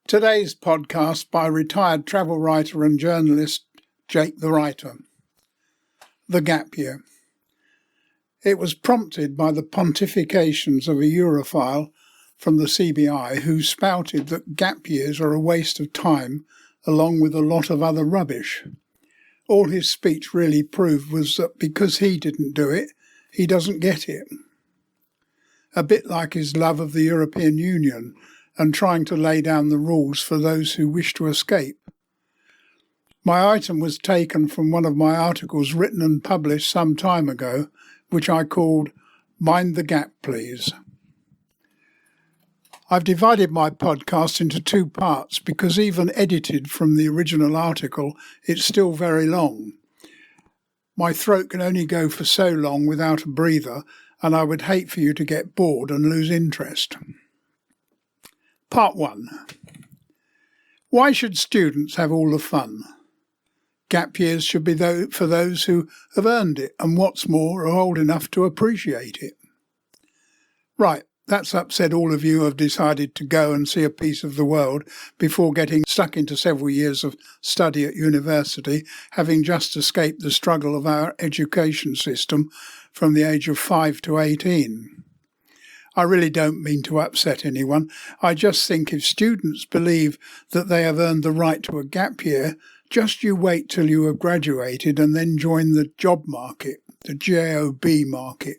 Today's podcast by retired travel writer and journalist Jakethewriter. The Gap Year. It was prompted by the pontifications of a Europhile from the CBI who spouted that gap years are a waste of time along with a lot of other rubbish. All his speech really proved was that because he didn't do it, he doesn't get it. A bit like his love of the European Union and trying to lay down the rules for those who wish to escape. My item was taken from one of my articles written and published some time ago, which I called Mind the Gap, Please. I've divided my podcast into two parts because even edited from the original article, it's still very long. My throat can only go for so long without a breather, and I would hate for you to get bored and lose interest. Part 1. Why should students have all the fun? Gap years should be for those who have earned it and what's more, are old enough to appreciate it. Right, that's upset all of you who have decided to go and see a piece of the world before getting stuck into several years of study at university, having just escaped the struggle of our education system from the age of 5 to 18. I really don't mean to upset anyone. I just think if students believe that they have earned the right to a gap year, just you wait till you have graduated and then join the job market, the JOB market,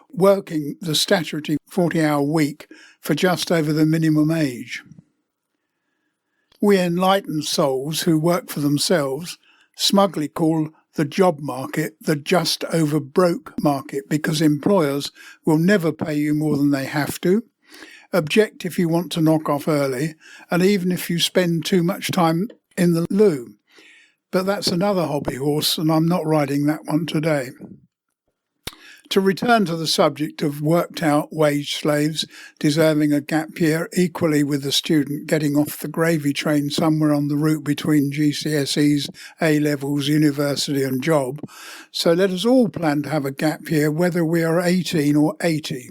working the statutory 40-hour week for just over the minimum age. We enlightened souls who work for themselves smugly call the job market the just over broke market because employers will never pay you more than they have to, object if you want to knock off early, and even if you spend too much time in the loo. But that's another hobby horse, and I'm not riding that one today. To return to the subject of worked-out wage slaves deserving a gap year equally with the student getting off the gravy train somewhere on the route between GCSEs, A-levels, university and job, so let us all plan to have a gap year whether we are 18 or 80.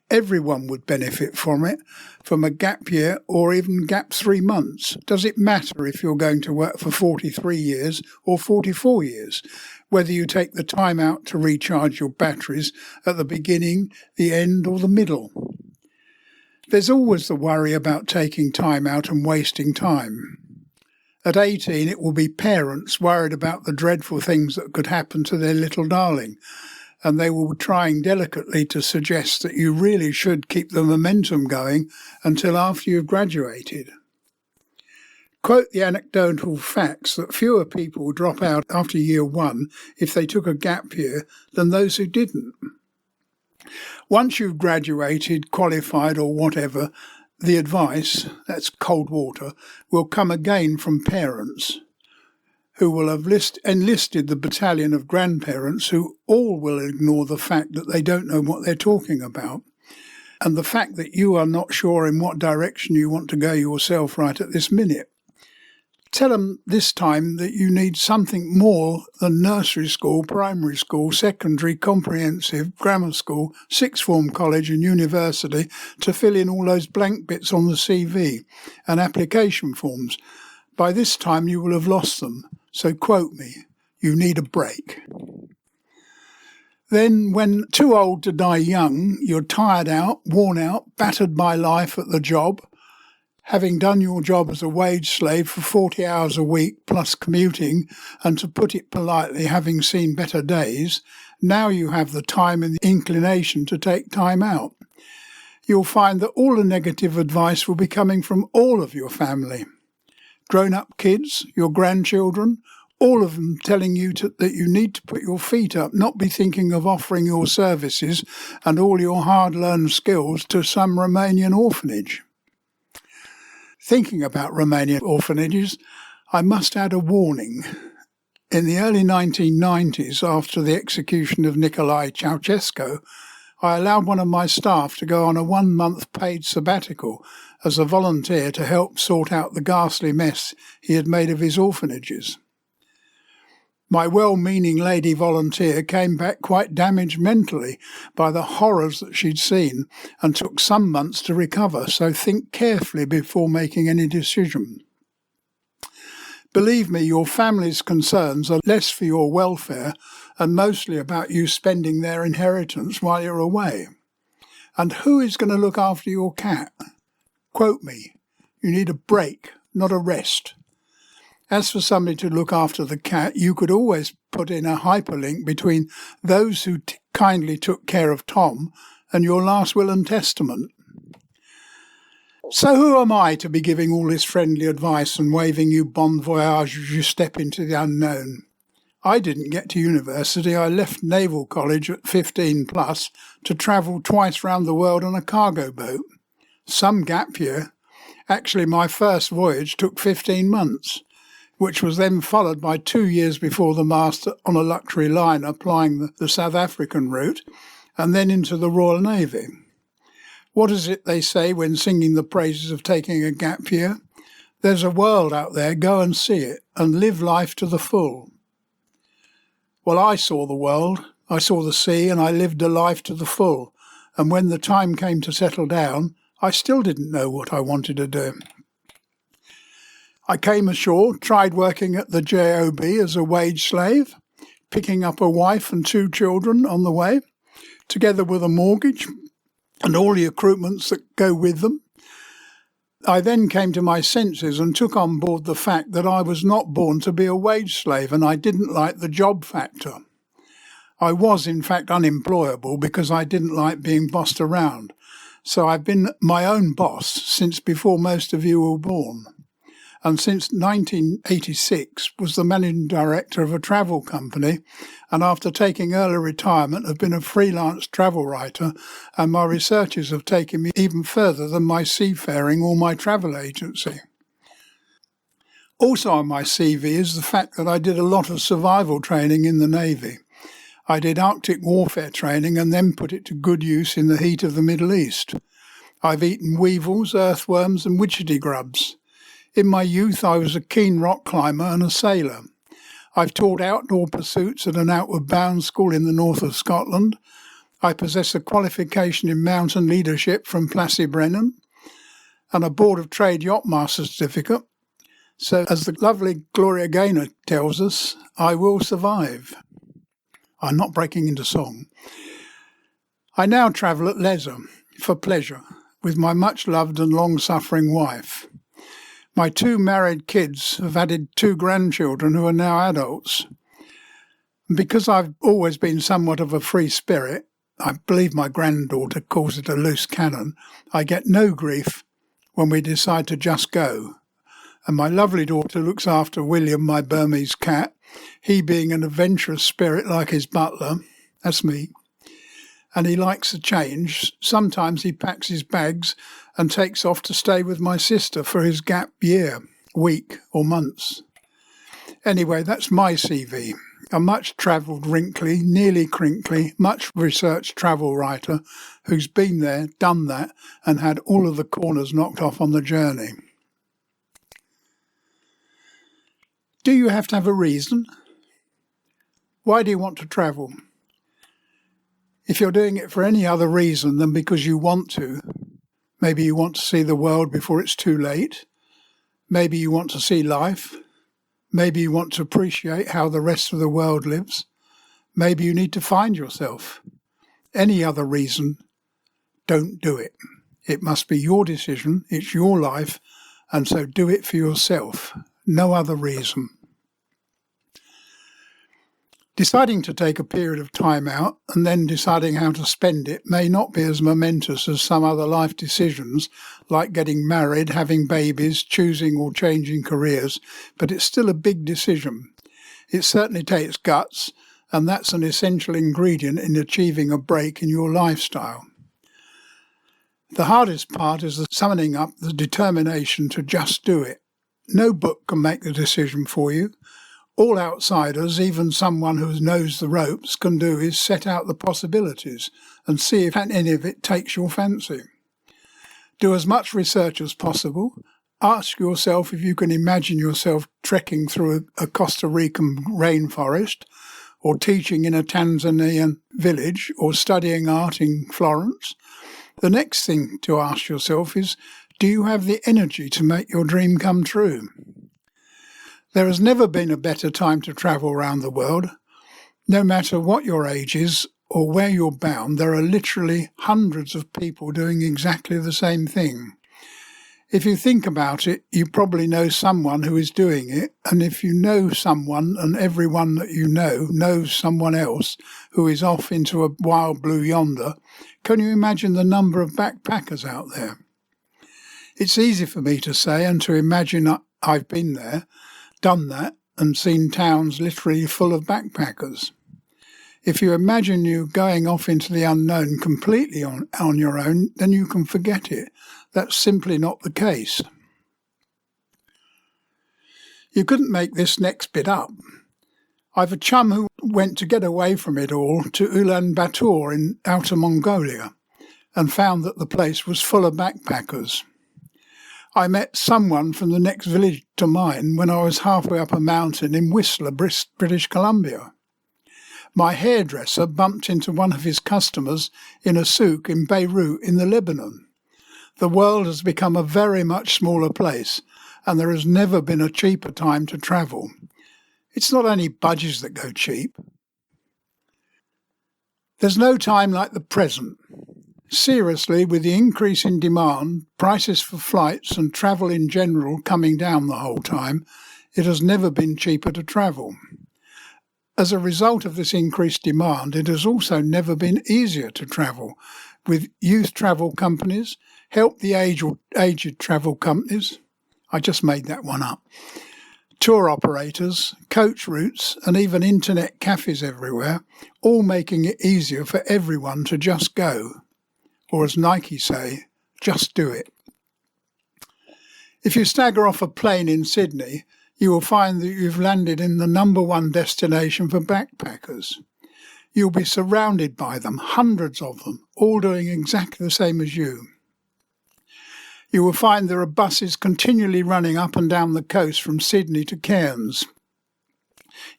Everyone would benefit from it, from a gap year or even gap 3 months. Does it matter if you're going to work for 43 years or 44 years? Whether you take the time out to recharge your batteries at the beginning, the end or the middle. There's always the worry about taking time out and wasting time. At 18 it will be parents worried about the dreadful things that could happen to their little darling, and they will be trying delicately to suggest that you really should keep the momentum going until after you've graduated. Quote the anecdotal facts that fewer people drop out after year 1 if they took a gap year than those who didn't. Once you've graduated, qualified or whatever, the advice, that's cold water, will come again from parents who will have enlisted the battalion of grandparents who all will ignore the fact that they don't know what they're talking about, and the fact that you are not sure in what direction you want to go yourself right at this minute. Tell them this time that you need something more than nursery school, primary school, secondary, comprehensive, grammar school, sixth form college and university to fill in all those blank bits on the CV and application forms. By this time you will have lost them, so quote me, you need a break. Then, when too old to die young, you're tired out, worn out, battered by life at the job, having done your job as a wage slave for 40 hours a week plus commuting, and to put it politely, having seen better days, now you have the time and the inclination to take time out. You'll find that all the negative advice will be coming from all of your family. Grown-up kids, your grandchildren, all of them telling you that you need to put your feet up, not be thinking of offering your services and all your hard-learned skills to some Romanian orphanage. Thinking about Romanian orphanages, I must add a warning. In the early 1990s, after the execution of Nicolae Ceausescu, I allowed one of my staff to go on a 1-month paid sabbatical as a volunteer to help sort out the ghastly mess he had made of his orphanages. My well-meaning lady volunteer came back quite damaged mentally by the horrors that she'd seen and took some months to recover, so think carefully before making any decision. Believe me, your family's concerns are less for your welfare and mostly about you spending their inheritance while you're away. And who is going to look after your cat? Quote me, you need a break, not a rest. As for somebody to look after the cat, you could always put in a hyperlink between those who kindly took care of Tom and your last will and testament. So who am I to be giving all this friendly advice and waving you bon voyage as you step into the unknown? I didn't get to university. I left Naval College at 15 plus to travel twice round the world on a cargo boat. Some gap year. Actually, my first voyage took 15 months. Which was then followed by 2 years before the mast on a luxury liner plying the South African route, and then into the Royal Navy. What is it they say when singing the praises of taking a gap year? There's a world out there, go and see it, and live life to the full. Well, I saw the world, I saw the sea, and I lived a life to the full, and when the time came to settle down, I still didn't know what I wanted to do. I came ashore, tried working at the JOB as a wage slave, picking up a wife and 2 children on the way, together with a mortgage and all the accoutrements that go with them. I then came to my senses and took on board the fact that I was not born to be a wage slave and I didn't like the job factor. I was, in fact, unemployable because I didn't like being bossed around. So I've been my own boss since before most of you were born. And since 1986 was the managing director of a travel company, and after taking early retirement have been a freelance travel writer, and my researches have taken me even further than my seafaring or my travel agency. Also on my CV is the fact that I did a lot of survival training in the Navy. I did Arctic warfare training and then put it to good use in the heat of the Middle East. I've eaten weevils, earthworms and witchetty grubs. In my youth, I was a keen rock climber and a sailor. I've taught outdoor pursuits at an outward bound school in the north of Scotland. I possess a qualification in mountain leadership from Brennan and a Board of Trade Yachtmaster certificate. So, as the lovely Gloria Gaynor tells us, I will survive. I'm not breaking into song. I now travel at leisure, for pleasure, with my much-loved and long-suffering wife. My 2 married kids have added 2 grandchildren who are now adults. And because I've always been somewhat of a free spirit, I believe my granddaughter calls it a loose cannon, I get no grief when we decide to just go. And my lovely daughter looks after William, my Burmese cat, he being an adventurous spirit like his butler, that's me. And he likes a change. Sometimes he packs his bags and takes off to stay with my sister for his gap year, week or months. Anyway, that's my CV. A much-travelled, wrinkly, nearly crinkly, much-researched travel writer who's been there, done that, and had all of the corners knocked off on the journey. Do you have to have a reason? Why do you want to travel? If you're doing it for any other reason than because you want to, maybe you want to see the world before it's too late, maybe you want to see life, maybe you want to appreciate how the rest of the world lives, maybe you need to find yourself. Any other reason, don't do it. It must be your decision, it's your life, and so do it for yourself. No other reason. Deciding to take a period of time out and then deciding how to spend it may not be as momentous as some other life decisions, like getting married, having babies, choosing or changing careers, but it's still a big decision. It certainly takes guts, and that's an essential ingredient in achieving a break in your lifestyle. The hardest part is the summoning up the determination to just do it. No book can make the decision for you. All outsiders, even someone who knows the ropes, can do is set out the possibilities and see if any of it takes your fancy. Do as much research as possible, Ask yourself if you can imagine yourself trekking through a Costa Rican rainforest, or teaching in a Tanzanian village, or studying art in Florence. The next thing to ask yourself is, do you have the energy to make your dream come true? There has never been a better time to travel around the world. No matter what your age is or where you're bound, there are literally hundreds of people doing exactly the same thing. If you think about it, you probably know someone who is doing it, and if you know someone and everyone that you know knows someone else who is off into a wild blue yonder, can you imagine the number of backpackers out there? It's easy for me to say and to imagine I've been there, done that, and seen towns literally full of backpackers. If you imagine you going off into the unknown completely on your own, then you can forget it. That's simply not the case. You couldn't make this next bit up. I've a chum who went to get away from it all to Ulaanbaatar in Outer Mongolia and found that the place was full of backpackers. I met someone from the next village to mine when I was halfway up a mountain in Whistler, British Columbia. My hairdresser bumped into one of his customers in a souk in Beirut in the Lebanon. The world has become a very much smaller place, and there has never been a cheaper time to travel. It's not only budgies that go cheap. There's no time like the present. Seriously, with the increase in demand, prices for flights and travel in general coming down the whole time, it has never been cheaper to travel. As a result of this increased demand, it has also never been easier to travel, with youth travel companies, help the aged travel companies, I just made that one up, tour operators, coach routes, and even internet cafes everywhere, all making it easier for everyone to just go. Or as Nike say, just do it. If you stagger off a plane in Sydney, you will find that you've landed in the number one destination for backpackers. You'll be surrounded by them, hundreds of them, all doing exactly the same as you. You will find there are buses continually running up and down the coast from Sydney to Cairns.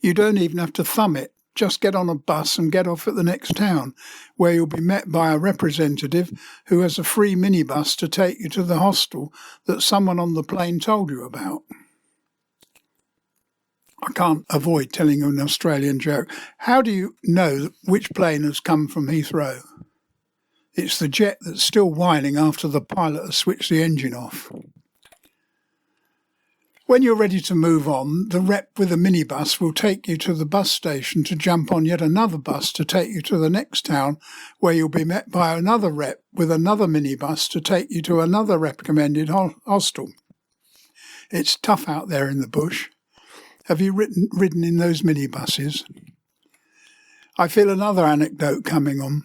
You don't even have to thumb it. Just get on a bus and get off at the next town, where you'll be met by a representative who has a free minibus to take you to the hostel that someone on the plane told you about. I can't avoid telling you an Australian joke. How do you know which plane has come from Heathrow? It's the jet that's still whining after the pilot has switched the engine off. When you're ready to move on, the rep with a minibus will take you to the bus station to jump on yet another bus to take you to the next town, where you'll be met by another rep with another minibus to take you to another recommended hostel. It's tough out there in the bush. Have you ridden in those minibuses? I feel another anecdote coming on.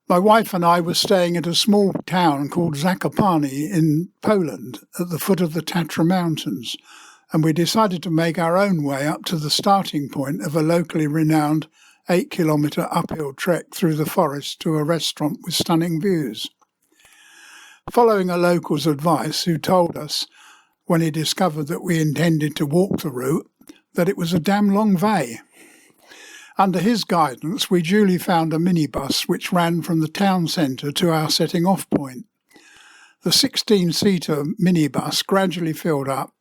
My wife and I were staying at a small town called Zakopane in Poland at the foot of the Tatra Mountains, and we decided to make our own way up to the starting point of a locally renowned 8-kilometre uphill trek through the forest to a restaurant with stunning views. Following a local's advice, who told us, when he discovered that we intended to walk the route, that it was a damn long way. Under his guidance, we duly found a minibus which ran from the town centre to our setting off point. The 16-seater minibus gradually filled up,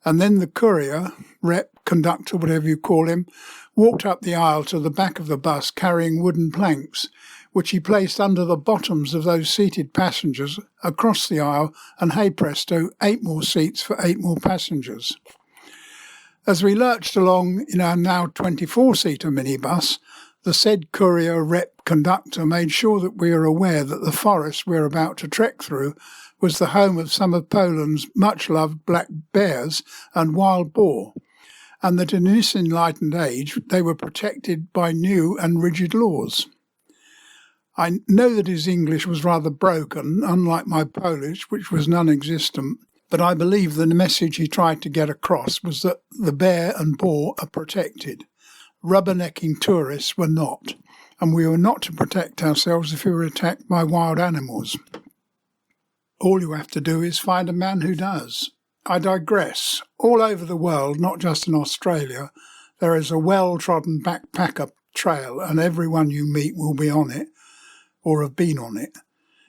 and then the courier, rep, conductor, whatever you call him, walked up the aisle to the back of the bus carrying wooden planks, which he placed under the bottoms of those seated passengers across the aisle, and hey presto, 8 more seats for 8 more passengers. As we lurched along in our now 24-seater minibus, the said courier rep conductor made sure that we were aware that the forest we were about to trek through was the home of some of Poland's much-loved black bears and wild boar, and that in this enlightened age they were protected by new and rigid laws. I know that his English was rather broken, unlike my Polish, which was non-existent, but I believe the message he tried to get across was that the bear and boar are protected. Rubbernecking tourists were not, and we were not to protect ourselves if we were attacked by wild animals. All you have to do is find a man who does. I digress. All over the world, not just in Australia, there is a well-trodden backpacker trail, and everyone you meet will be on it or have been on it.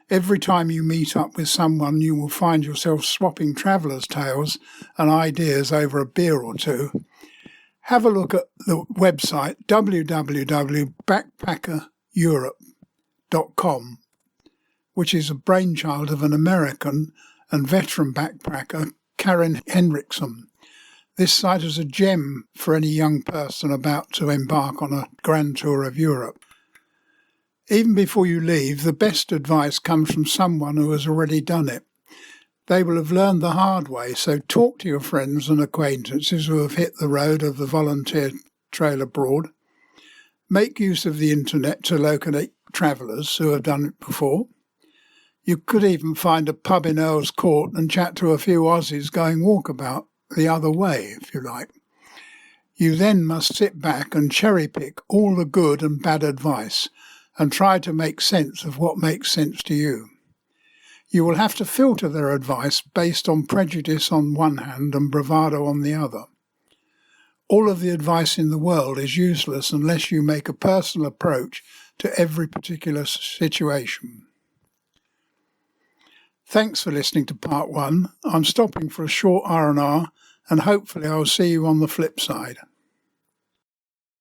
Every time you meet up with someone, you will find yourself swapping travellers' tales and ideas over a beer or two. Have a look at the website www.backpackereurope.com, which is a brainchild of an American and veteran backpacker, Karen Henriksen. This site is a gem for any young person about to embark on a grand tour of Europe. Even before you leave, the best advice comes from someone who has already done it. They will have learned the hard way, so talk to your friends and acquaintances who have hit the road of the volunteer trail abroad. Make use of the internet to locate travellers who have done it before. You could even find a pub in Earl's Court and chat to a few Aussies going walkabout the other way, if you like. You then must sit back and cherry-pick all the good and bad advice and try to make sense of what makes sense to you. You will have to filter their advice based on prejudice on one hand and bravado on the other. All of the advice in the world is useless unless you make a personal approach to every particular situation. Thanks for listening to part 1. I'm stopping for a short R&R and hopefully I'll see you on the flip side.